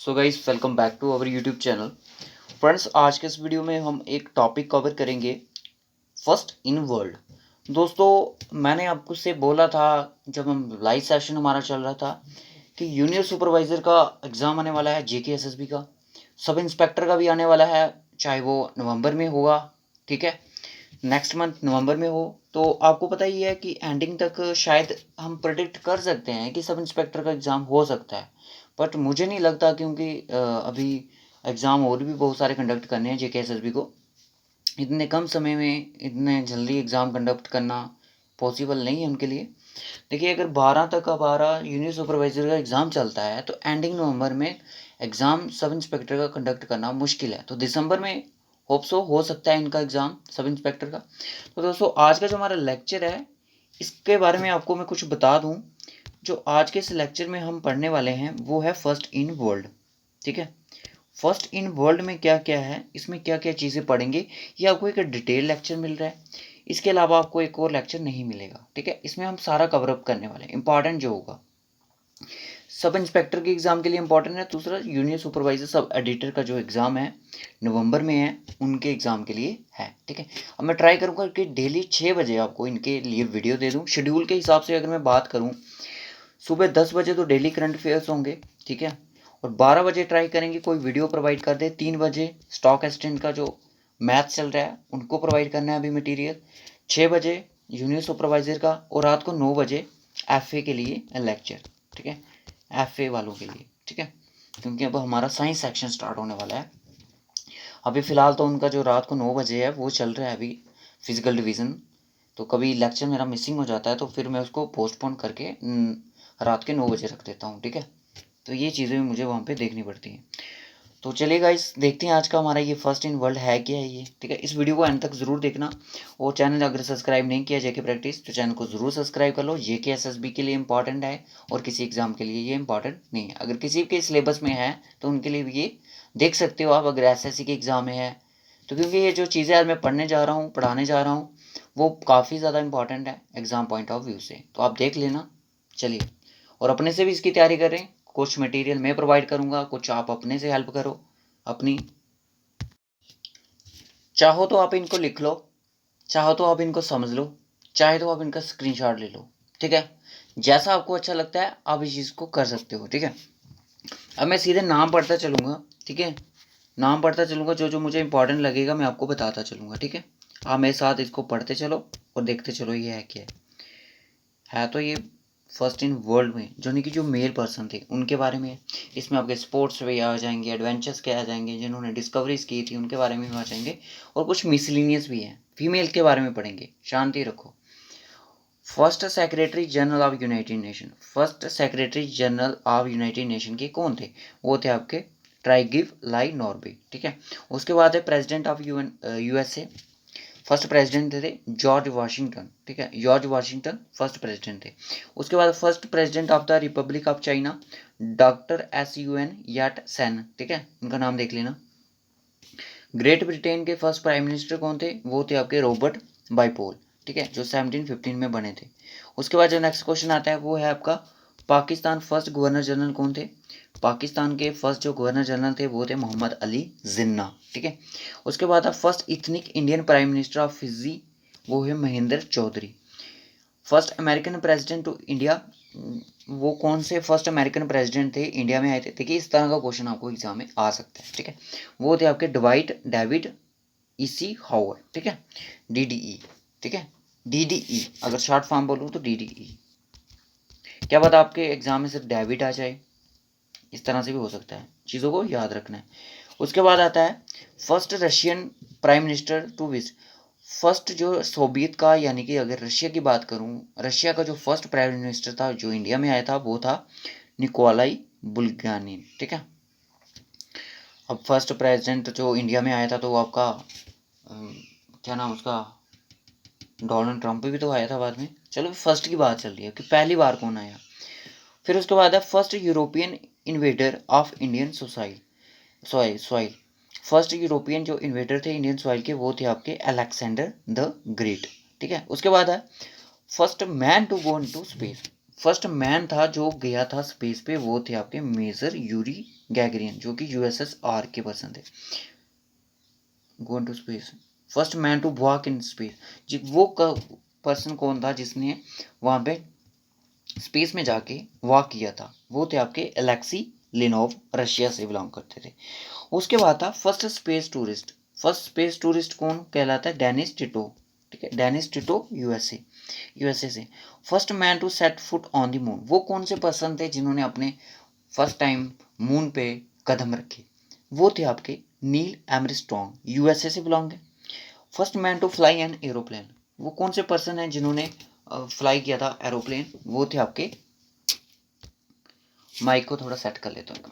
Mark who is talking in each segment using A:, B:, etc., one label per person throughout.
A: So guys welcome back to our YouTube channel. Friends, आज के इस वीडियो में हम एक टॉपिक कवर करेंगे, फर्स्ट इन वर्ल्ड। दोस्तों, मैंने आपको से बोला था जब हम लाइव सेशन हमारा चल रहा था कि जूनियर सुपरवाइज़र का एग्ज़ाम आने वाला है, जेके एसएसबी का। सब इंस्पेक्टर का भी आने वाला है, चाहे वो नवंबर में होगा, ठीक है, नेक्स्ट मंथ नवंबर में हो। तो आपको पता ही है कि एंडिंग तक शायद हम प्रेडिक्ट कर सकते हैं कि सब इंस्पेक्टर का एग्ज़ाम हो सकता है, बट मुझे नहीं लगता, क्योंकि अभी एग्ज़ाम और भी बहुत सारे कंडक्ट करने हैं जेके एसएसबी को। इतने कम समय में इतने जल्दी एग्ज़ाम कंडक्ट करना पॉसिबल नहीं है उनके लिए। देखिए, अगर 12 तक का 12 जूनियर सुपरवाइज़र का एग्ज़ाम चलता है तो एंडिंग नवंबर में एग्ज़ाम सब इंस्पेक्टर का कंडक्ट करना मुश्किल है। तो दिसंबर में होप सो हो सकता है इनका एग्ज़ाम सब इंस्पेक्टर का। तो दोस्तों, आज का जो हमारा लेक्चर है इसके बारे में आपको मैं कुछ बता दूं। जो आज के इस लेक्चर में हम पढ़ने वाले हैं वो है फर्स्ट इन वर्ल्ड, ठीक है। फर्स्ट इन वर्ल्ड में क्या क्या है, इसमें क्या क्या चीज़ें पढ़ेंगे, ये आपको एक डिटेल लेक्चर मिल रहा है। इसके अलावा आपको एक और लेक्चर नहीं मिलेगा, ठीक है। इसमें हम सारा कवर अप करने वाले हैं। इंपॉर्टेंट जो होगा सब इंस्पेक्टर के एग्ज़ाम के लिए इंपॉर्टेंट है, दूसरा जूनियर सुपरवाइजर सब एडिटर का जो एग्ज़ाम है नवंबर में है, उनके एग्ज़ाम के लिए है, ठीक है। अब मैं ट्राई करूँगा कि डेली 6 बजे आपको इनके लिए वीडियो दे दूँ। शेड्यूल के हिसाब से अगर मैं बात करूँ, सुबह 10 बजे तो डेली करंट अफेयर्स होंगे, ठीक है, और 12 बजे ट्राई करेंगे कोई वीडियो प्रोवाइड कर दे। 3 बजे स्टॉक एक्सचेंज का जो मैथ चल रहा है उनको प्रोवाइड करना है अभी मटेरियल। 6 बजे जूनियर सुपरवाइज़र का, और रात को 9 बजे एफ के लिए लेक्चर, ठीक है, एफ वालों के लिए, ठीक है, क्योंकि अब हमारा साइंस सेक्शन स्टार्ट होने वाला है। अभी फ़िलहाल तो उनका जो रात को 9 बजे है वो चल रहा है अभी, फिजिकल डिवीज़न। तो कभी लेक्चर मेरा मिसिंग हो जाता है तो फिर मैं उसको पोस्टपोन करके रात के 9 बजे रख देता हूँ, ठीक है। तो ये चीज़ें मुझे वहाँ पे देखनी पड़ती हैं। तो चलिए गाइस, देखते हैं आज का हमारा ये फर्स्ट इन वर्ल्ड है क्या है ये, ठीक है। इस वीडियो को एंड तक ज़रूर देखना, और चैनल अगर सब्सक्राइब नहीं किया जेके प्रैक्टिस तो चैनल को ज़रूर सब्सक्राइब कर लो। जेके एसएसबी के लिए इंपॉर्टेंट है और किसी एग्ज़ाम के लिए ये इंपॉर्टेंट नहीं है। अगर किसी के सिलेबस में है तो उनके लिए भी ये देख सकते हो आप, अगर एसएससी के एग्ज़ाम में है तो। क्योंकि ये जो चीज़ें आज मैं पढ़ने जा रहा हूँ, पढ़ाने जा रहा हूँ, वो काफ़ी ज़्यादा इंपॉर्टेंट है एग्ज़ाम पॉइंट ऑफ व्यू से, तो आप देख लेना। चलिए, और अपने से भी इसकी तैयारी करें। कुछ मटेरियल मैं प्रोवाइड करूँगा, कुछ आप अपने से हेल्प करो अपनी। चाहो तो आप इनको लिख लो, चाहो तो आप इनको समझ लो, चाहे तो आप इनका स्क्रीनशॉट ले लो, ठीक है। जैसा आपको अच्छा लगता है आप इस चीज़ को कर सकते हो, ठीक है। अब मैं सीधे नाम पढ़ता चलूँगा, ठीक है, नाम पढ़ता चलूँगा, जो जो मुझे इंपॉर्टेंट लगेगा मैं आपको बताता चलूँगा, ठीक है। आप मेरे साथ इसको पढ़ते चलो और देखते चलो ये है क्या है। तो ये फर्स्ट इन वर्ल्ड में जो नहीं कि जो मेल पर्सन थे उनके बारे में है। इसमें आपके स्पोर्ट्स भी आ जाएंगे, एडवेंचर्स के आ जाएंगे, जिन्होंने डिस्कवरीज की थी उनके बारे में भी आ जाएंगे, और कुछ मिसलिनियस भी हैं, फीमेल के बारे में पढ़ेंगे। शांति रखो। First secretary general of United nation, first secretary general of United nation के कौन थे? वो थे आपके ट्राइगिव लाई नॉर्बे, ठीक है। उसके बाद है president of USA, first president थे जॉर्ज वाशिंगटन, ठीक है, जॉर्ज वाशिंगटन फर्स्ट प्रेसिडेंट थे। उसके बाद first president of the republic of China, doctor SUN Yat Sen, ठीक है, उनका नाम देख लेना। ग्रेट ब्रिटेन के फर्स्ट प्राइम मिनिस्टर कौन थे? वो थे आपके रॉबर्ट बाइपोल, ठीक है, जो 1715 में बने थे। उसके बाद जो नेक्स्ट क्वेश्चन आता है वो है आपका, पाकिस्तान फर्स्ट गवर्नर जनरल कौन थे? पाकिस्तान के फर्स्ट जो गवर्नर जनरल थे वो थे मोहम्मद अली जिन्ना, ठीक है। उसके बाद first ethnic Indian prime minister of Fiji, वो है Mahendra Chaudhry. First American president to India, वो कौन से फर्स्ट अमेरिकन प्रेसिडेंट थे इंडिया में आए थे? देखिए, इस तरह का क्वेश्चन आपको एग्जाम में आ सकता है, ठीक है। वो थे आपके डिवाइड डेविड इसी हावर, ठीक है, DDE, ठीक है, DDE, अगर शॉर्ट फॉर्म बोलूँ तो DDE। क्या पता आपके एग्जाम में सिर्फ डेविड आ जाए, इस तरह से भी हो सकता है, चीज़ों को याद रखना है। उसके बाद आता है first Russian prime minister to visit, first जो सोवियत का, यानी कि अगर रशिया की बात करूं, रशिया का जो फर्स्ट प्राइम मिनिस्टर था जो इंडिया में आया था वो था निकोलाई बुल्गानिन, ठीक है। अब फर्स्ट प्रेसिडेंट जो इंडिया में आया था तो वो आपका क्या नाम उसका, डोनाल्ड ट्रंप भी तो आया था बाद में। चलो, फर्स्ट की बात चल रही है कि पहली बार कौन आया। फिर उसके बाद है first European invader of Indian सोसाइल सॉइल, फर्स्ट यूरोपियन जो इन्वेडर थे इंडियन सॉइल के वो थे आपके अलेक्जेंडर द ग्रेट, ठीक है। उसके बाद है first man to go into space, first man था जो गया था स्पेस पे, वो थे आपके मेजर यूरी गैगरियन, जो कि यूएसएसआर के पर्सन थे। Go to space, first man to walk in space, वो पर्सन कौन था जिसने वहाँ पे स्पेस में जाके वॉक किया था, वो थे आपके एलेक्सी लिनोव, रशिया से बिलोंग करते थे। उसके बाद था first space tourist. First space tourist कौन कहलाता है? डेनिस टिटो, ठीक है, डेनिस टिटो, यूएसए से। First man to set foot on the moon, वो कौन से पर्सन थे जिन्होंने अपने फर्स्ट टाइम मून पे कदम रखे? वो थे आपके नील एमरिस्ट्रॉन्ग, यूएसए से बिलोंग है। First man to fly an aeroplane, वो कौन से पर्सन हैं जिन्होंने फ्लाई किया था एरोप्लेन? वो थे आपके, माइक को थोड़ा सेट कर लेता हूँ।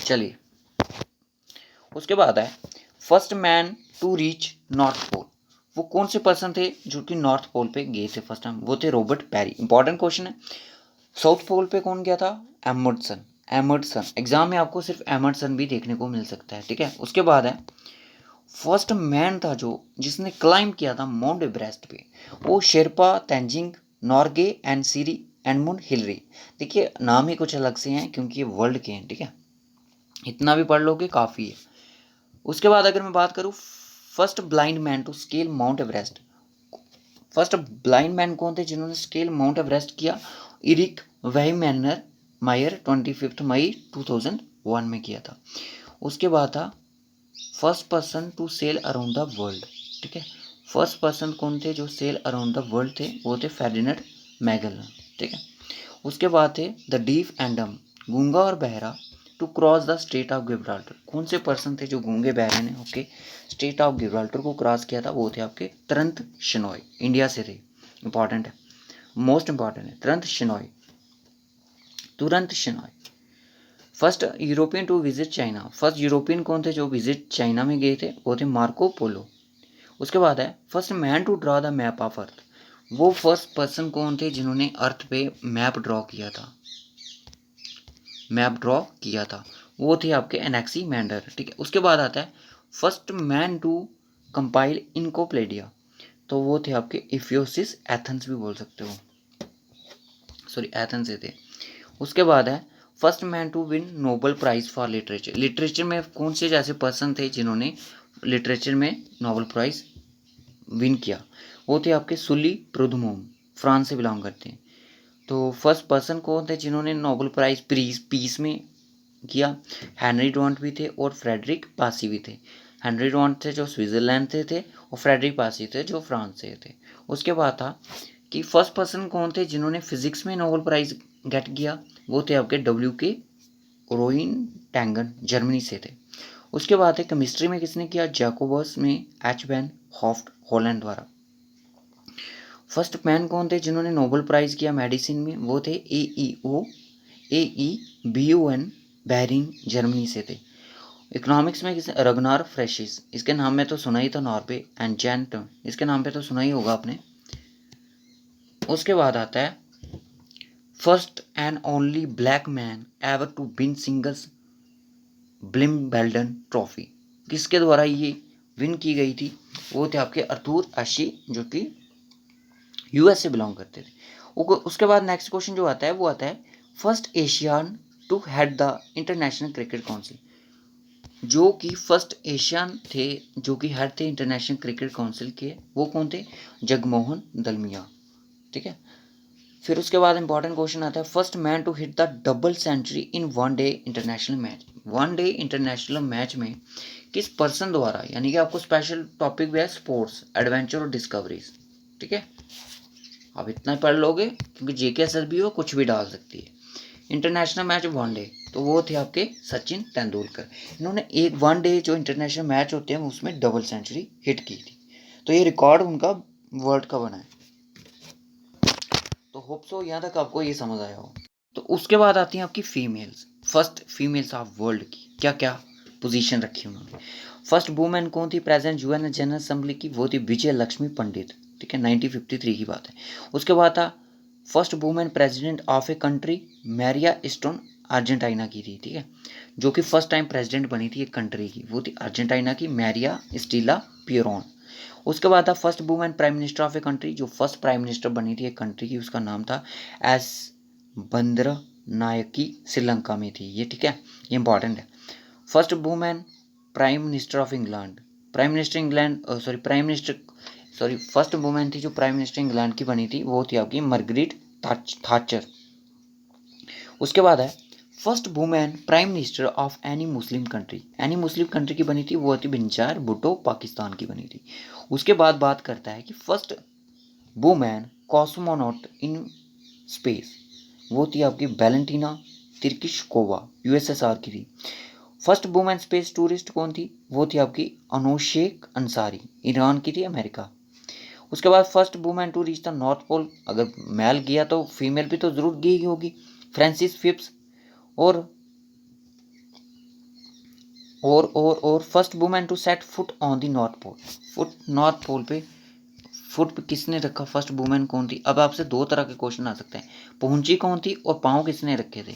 A: चलिए, उसके बाद है first man to reach North Pole, वो कौन से पर्सन थे जो कि नॉर्थ पोल पे गए थे फर्स्ट टाइम? वो थे रॉबर्ट पेरी। इंपॉर्टेंट क्वेश्चन है। साउथ पोल पे कौन गया था? एमर्सन। एग्जाम में आपको सिर्फ एमर्सन भी देखने को मिल सकता है, ठीक है। उसके बाद है फर्स्ट मैन था जो जिसने क्लाइंब किया था माउंट एवरेस्ट पे, वो Sherpa Tenzing Norgay and sir Edmund Hillary. देखिए नाम ही कुछ अलग से हैं क्योंकि ये वर्ल्ड के हैं, ठीक है, इतना भी पढ़ लोगे काफ़ी है। उसके बाद अगर मैं बात करूँ first blind man to scale Mount Everest, first blind man कौन थे जिन्होंने स्केल माउंट एवरेस्ट किया? इरिक वेहमैनर मायर 25 मई 2001 में किया था। उसके बाद था first person to sail around the world, ठीक है, फर्स्ट पर्सन कौन थे जो सेल अराउंड द वर्ल्ड थे? वो थे फेर्डिनेंड मैगेलन, ठीक है। उसके बाद थे द डीफ एंड डम, गूंगा और बहरा, to cross the strait of Gibraltar, कौन से पर्सन थे जो गूंगे बहरे ने ओके स्ट्रेट ऑफ गिब्राल्टर को क्रॉस किया था? वो थे आपके तुरंत शिनॉय, इंडिया से थे। इंपॉर्टेंट है, मोस्ट इंपॉर्टेंट है तुरंत शिनॉय, तुरंत Shenoy. First European to visit China, first European कौन थे जो विजिट चाइना में गए थे? वो थे मार्को पोलो। उसके बाद है first man to draw the map of earth, वो फर्स्ट पर्सन कौन थे जिन्होंने अर्थ पे मैप ड्रॉ किया था? वो थे आपके एनेक्सीमैंडर, ठीक है। उसके बाद आता है फर्स्ट मैन टू कंपाइल इनकोप्लेडिया, तो वो थे आपके इफियोसिस, एथेंस भी बोल सकते हो, सॉरी एथेंस से थे। उसके बाद है first man to win Nobel prize for literature, literature में कौन से जैसे पर्सन थे जिन्होंने लिटरेचर में नोबेल प्राइज विन किया? वो थे आपके सुली प्रुदमोम, फ्रांस से बिलोंग करते हैं। तो फर्स्ट पर्सन कौन थे जिन्होंने नोबेल प्राइज पीस में किया? हेनरी डॉन्ट भी थे और फ्रेडरिक पासी भी थे। हेनरी डॉन्ट थे जो स्विट्जरलैंड से थे और फ्रेडरिक पासी थे जो फ्रांस से थे। उसके बाद था कि फर्स्ट पर्सन कौन थे जिन्होंने फिजिक्स में नोबेल प्राइज गेट किया? वो थे आपके WK रोइन टैंगन, जर्मनी से थे। उसके बाद है केमिस्ट्री में किसने किया? जैकोबस में एच वैन हॉफ्ट, हॉलैंड द्वारा। फर्स्ट मैन कौन थे जिन्होंने नोबेल प्राइज किया मेडिसिन में? वो थे AEBUN बैरिंग, जर्मनी से थे। इकोनॉमिक्स में किसने? रगनार फ्रेशिस, इसके नाम में तो सुना ही था। नॉर्वे एंड जेंट, इसके नाम पे तो सुना ही होगा आपने। उसके बाद आता है first and only black man ever to win singles Wimbledon trophy, किसके द्वारा ये विन की गई थी? वो थे आपके अर्थूर अशी, जो कि यूएस से बिलोंग करते थे। उसके बाद नेक्स्ट क्वेश्चन जो आता है वो आता है first Asian to head the International Cricket Council, जो कि फर्स्ट एशियन थे जो कि हेड थे इंटरनेशनल क्रिकेट काउंसिल के, वो कौन थे? जगमोहन दलमिया, ठीक है। फिर उसके बाद इंपॉर्टेंट क्वेश्चन आता है first man to hit the double century in one day international match, one day international match में किस पर्सन द्वारा? यानी कि आपको स्पेशल टॉपिक भी है स्पोर्ट्स, एडवेंचर और डिस्कवरीज, ठीक है। आप इतना ही पढ़ लोगे क्योंकि JKSSB हो कुछ भी डाल सकती है। इंटरनेशनल मैच वन डे, तो वो थे आपके सचिन तेंदुलकर। इन्होंने एक वन डे जो इंटरनेशनल मैच होते हैं उसमें डबल सेंचुरी हिट की थी, तो ये रिकॉर्ड उनका वर्ल्ड का बना है। तो होप सो यहाँ तक आपको ये समझ आया हो। तो उसके बाद आती हैं आपकी females, first females of world की क्या क्या पोजीशन रखी उन्होंने। फर्स्ट वुमेन कौन थी प्रेजेंट UN जनरल असेंबली की? वो थी विजय लक्ष्मी पंडित, ठीक है, 1953 की बात है। उसके बाद था first women president of a country, Maria Stone Argentina की थी, ठीक है। जो कि फर्स्ट टाइम प्रेसिडेंट बनी थी एक कंट्री की, वो थी अर्जेंटीना की मैरिया स्टीला पियरोन। उसके बाद था first women prime minister of a country, जो फर्स्ट प्राइम मिनिस्टर बनी थी एक कंट्री की, उसका नाम था एस बंदर नायकी, श्रीलंका में थी ये, ठीक है, ये इंपॉर्टेंट है। First women prime minister of England, prime minister England sorry first women थी जो प्राइम मिनिस्टर इंग्लैंड की बनी थी, वो थी आपकी मार्गरेट थाचर। उसके बाद है first women prime minister of any Muslim country, any Muslim country की बनी थी, वो थी बिंचार भुट्टो, पाकिस्तान की बनी थी। उसके बाद बात करता है कि फर्स्ट वुमेन कॉस्मोनॉट इन स्पेस, वो थी आपकी वैलेंटीना तिर्किशकोवा, यूएसएसआर की थी। फर्स्ट वुमेन स्पेस टूरिस्ट कौन थी, वो थी आपकी अनोशेक अंसारी, ईरान की थी, अमेरिका। उसके बाद first women to reach the North Pole, अगर मेल गया तो फीमेल भी तो जरूर गई होगी, फ्रांसिस फिप्स। और first women to set foot on the North Pole, North Pole पे फुट पे किसने रखा, फर्स्ट वुमेन कौन थी। अब आपसे दो तरह के क्वेश्चन आ सकते हैं, पहुंची कौन थी और पाँव किसने रखे थे।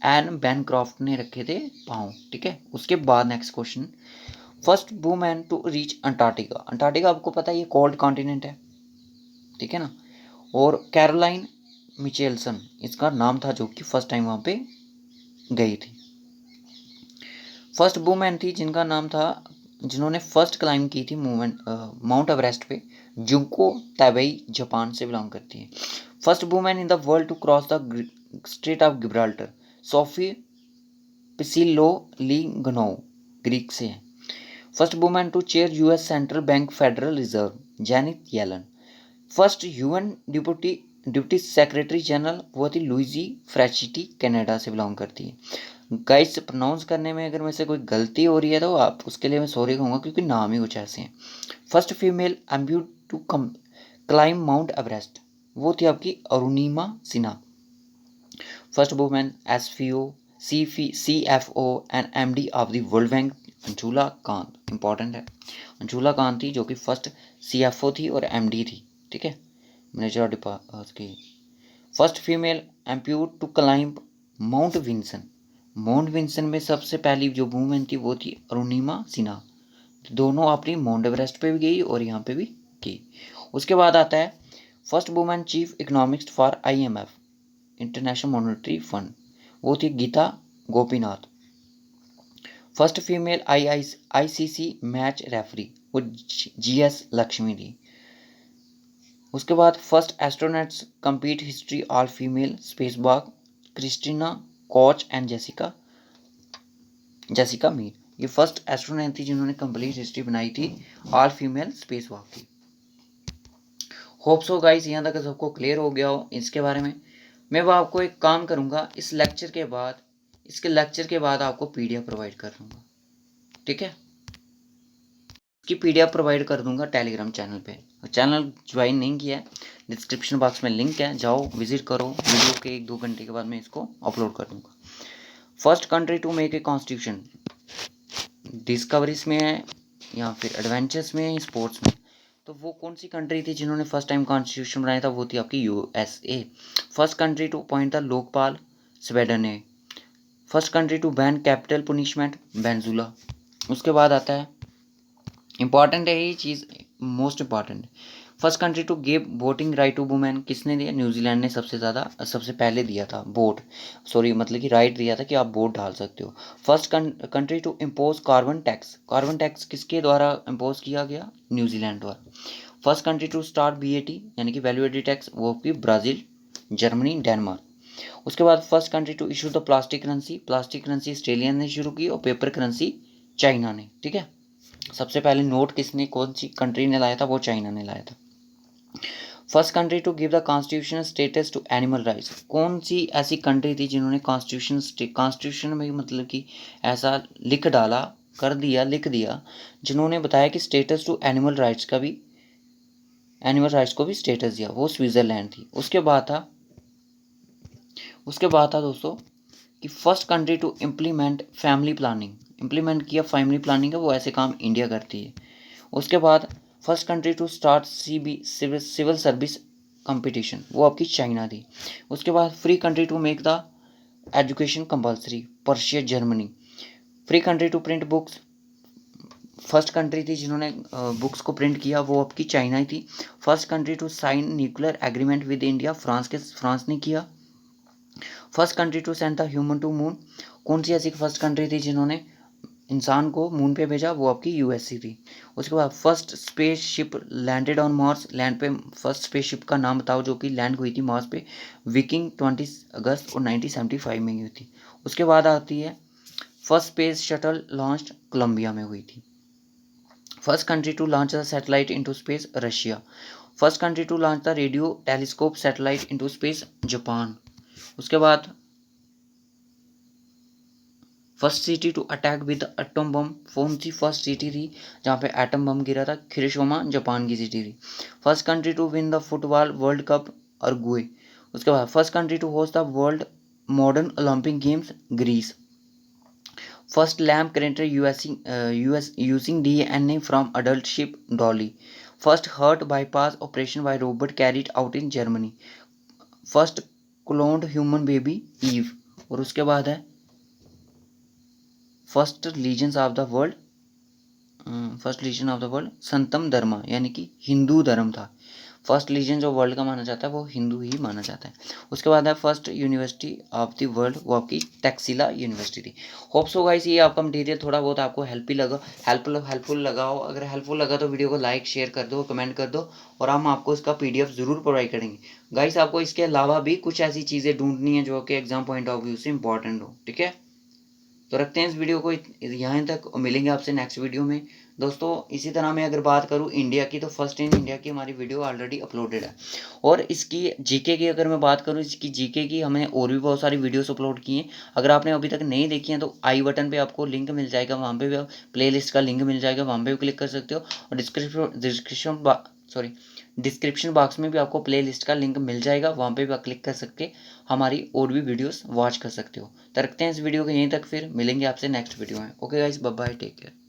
A: एन बैनक्रॉफ्ट ने रखे थे पाँव, ठीक है। उसके बाद next question, first women to reach Antarctica, Antarctica आपको पता है ये कोल्ड कॉन्टिनेंट है, ठीक है ना। और कैरोलाइन मिचेल्सन इसका नाम था, जो कि फर्स्ट टाइम वहाँ पे गई थी। फर्स्ट वुमेन थी जिनका नाम था, जिन्होंने फर्स्ट क्लाइम की थी मूवमेंट माउंट एवरेस्ट पे, जुंको ताबेई, जापान से बिलोंग करती है। First women in the world to cross the strait of Gibraltar, Sophie Pisiloligno, Greek से है। First women to chair US central bank Federal Reserve, Janet Yellen. First UN deputy secretary general, वो थी Louise Frechette, Canada से belong करती है। Guys pronounce करने में अगर मेरे से कोई गलती हो रही है तो आप उसके लिए मैं सॉरी कहूँगा, क्योंकि नाम ही कुछ ऐसे हैं। First female amputee to climb Mount Everest, वो थी आपकी Arunima Sinha. First women CFO CFO and MD of the World Bank, Anjula Kant, important है। अंजुला कांत थी जो कि फर्स्ट CFO थी और MD थी, ठीक है, मैनेजर की। First female amputee to climb Mount Vinson, Mount Vinson में सबसे पहली जो वुमेन थी वो थी अरुणिमा सिन्हा। दोनों अपनी माउंट एवरेस्ट पे भी गई और यहाँ पे भी गई। उसके बाद आता है first women chief economist for IMF, International Monetary Fund, वो थी Geeta Gopinath. First female ICC match referee, वो GS लक्ष्मी थी। उसके बाद first astronauts complete history all female space walk, Christina Koch and Jessica Meir, ये फर्स्ट एस्ट्रोनॉट थी जिन्होंने कंप्लीट हिस्ट्री बनाई थी, ऑल फीमेल स्पेस वॉक थी। होप सो गाइस यहाँ तक सबको क्लियर हो गया हो इसके बारे में। मैं वो आपको एक काम करूँगा, इस लेक्चर के बाद, इसके लेक्चर के बाद आपको PDF प्रोवाइड कर दूँगा, ठीक है। इसकी PDF प्रोवाइड कर दूंगा टेलीग्राम चैनल पे। चैनल ज्वाइन नहीं किया है, डिस्क्रिप्शन बॉक्स में लिंक है, जाओ विजिट करो। वीडियो के 1-2 घंटे के बाद मैं इसको अपलोड कर दूंगा। First country to make a constitution, discoveries में है या फिर एडवेंचर्स में है, स्पोर्ट्स में, तो वो कौन सी कंट्री थी जिन्होंने फर्स्ट टाइम कॉन्स्टिट्यूशन बनाया था, वो थी आपकी USA। First country to appoint the lokpal, Sweden है। First country to ban capital punishment, Venezuela. उसके बाद आता है, इंपॉर्टेंट है ये चीज़, most important, first country to give voting right to women, किसने दिया, न्यूजीलैंड ने सबसे पहले दिया था वोट, मतलब कि राइट दिया था कि आप वोट डाल सकते हो। First country to impose carbon tax, carbon tax किसके द्वारा इम्पोज किया गया, न्यूजीलैंड द्वारा। First country to start VAT यानी कि वैल्यू एडेड टैक्स, वो की ब्राज़ील, जर्मनी, डेनमार्क। उसके बाद first country to issue the plastic currency Australia ने शुरू की, और पेपर करेंसी चाइना ने, ठीक है। सबसे पहले नोट किसने, कौन सी कंट्री ने लाया था, वो चाइना ने लाया था। First country to give the constitution status to animal rights, कौन सी ऐसी कंट्री थी जिन्होंने कॉन्स्टिट्यूशन में मतलब कि ऐसा लिख लिख दिया, जिन्होंने बताया कि स्टेटस टू एनिमल राइट्स को भी स्टेटस दिया, वो स्विट्ज़रलैंड थी। उसके बाद था दोस्तों कि first country to implement family planning, implement किया फैमिली प्लानिंग का, वो ऐसे काम इंडिया करती है। उसके बाद first country to start civil service competition, वो आपकी चाइना थी। उसके बाद free country to make the education compulsory, Persia Germany. Free country to print books, first country थी जिन्होंने बुक्स को प्रिंट किया वो आपकी चाइना ही थी। First country to sign nuclear agreement with India, France ने किया। First country to send the human to moon, कौन सी ऐसी फर्स्ट कंट्री थी जिन्होंने इंसान को मून पे भेजा, वो आपकी यूएससी थी। उसके बाद first space ship landed on Mars, land पे फर्स्ट स्पेस शिप का नाम बताओ जो कि लैंड हुई थी मार्स पे, विकिंग 20 अगस्त और 1975 में हुई थी। उसके बाद आती है first space shuttle launch Columbia में हुई थी। First country to launch the satellite into space, Russia. First country to launch the radio telescope satellite into space, Japan. उसके बाद first city to attack with atom bomb, कौन सी first city थी जहाँ पे एटम बम गिरा था, Hiroshima Japan की सिटी थी। First country to win the football world cup, Uruguay. उसके बाद first country to host the world modern Olympic games, Greece. First lamb created using DNA from adult sheep, Dolly. First heart bypass operation by robot carried out in Germany. First cloned human baby, Eve. और उसके बाद है first religions of the world, first religion of the world Sanatan धर्मा, यानी कि हिंदू धर्म था। First legion जो world का माना जाता है वो हिंदू ही माना जाता है। उसके बाद है first university of the world, वो आपकी टैक्सिला यूनिवर्सिटी थी। होप सो गाइस ये आपका मटीरियल थोड़ा बहुत आपको हेल्पफुल लगा हो। अगर हेल्पफुल लगा तो वीडियो को लाइक शेयर कर दो, कमेंट कर दो, और हम आपको इसका PDF ज़रूर प्रोवाइड करेंगे। गाइस आपको इसके अलावा भी कुछ ऐसी चीज़ें ढूंढनी है जो कि एग्जाम पॉइंट ऑफ व्यू से इंपॉर्टेंट हो, ठीक है। तो रखते हैं इस वीडियो को यहाँ तक, मिलेंगे आपसे नेक्स्ट वीडियो में। दोस्तों इसी तरह मैं अगर बात करूँ इंडिया की, तो फर्स्ट इन इंडिया की हमारी वीडियो ऑलरेडी अपलोडेड है। और इसकी जीके की अगर मैं बात करूँ, इसकी जीके की हमने और भी बहुत सारी वीडियोस अपलोड की हैं। अगर आपने अभी तक नहीं देखी हैं तो आई बटन पे आपको लिंक मिल जाएगा, वहाँ पे भी प्ले लिस्ट का लिंक मिल जाएगा, वहाँ पे भी क्लिक कर सकते हो। और डिस्क्रिप्शन बॉक्स में भी आपको प्ले लिस्ट का लिंक मिल जाएगा, वहाँ पे भी आप क्लिक कर सकते हमारी और भी वीडियोस वॉच कर सकते हो। तो रखते हैं इस वीडियो को यहीं तक, फिर मिलेंगे आपसे नेक्स्ट वीडियो में। Okay guys, bye bye, take care.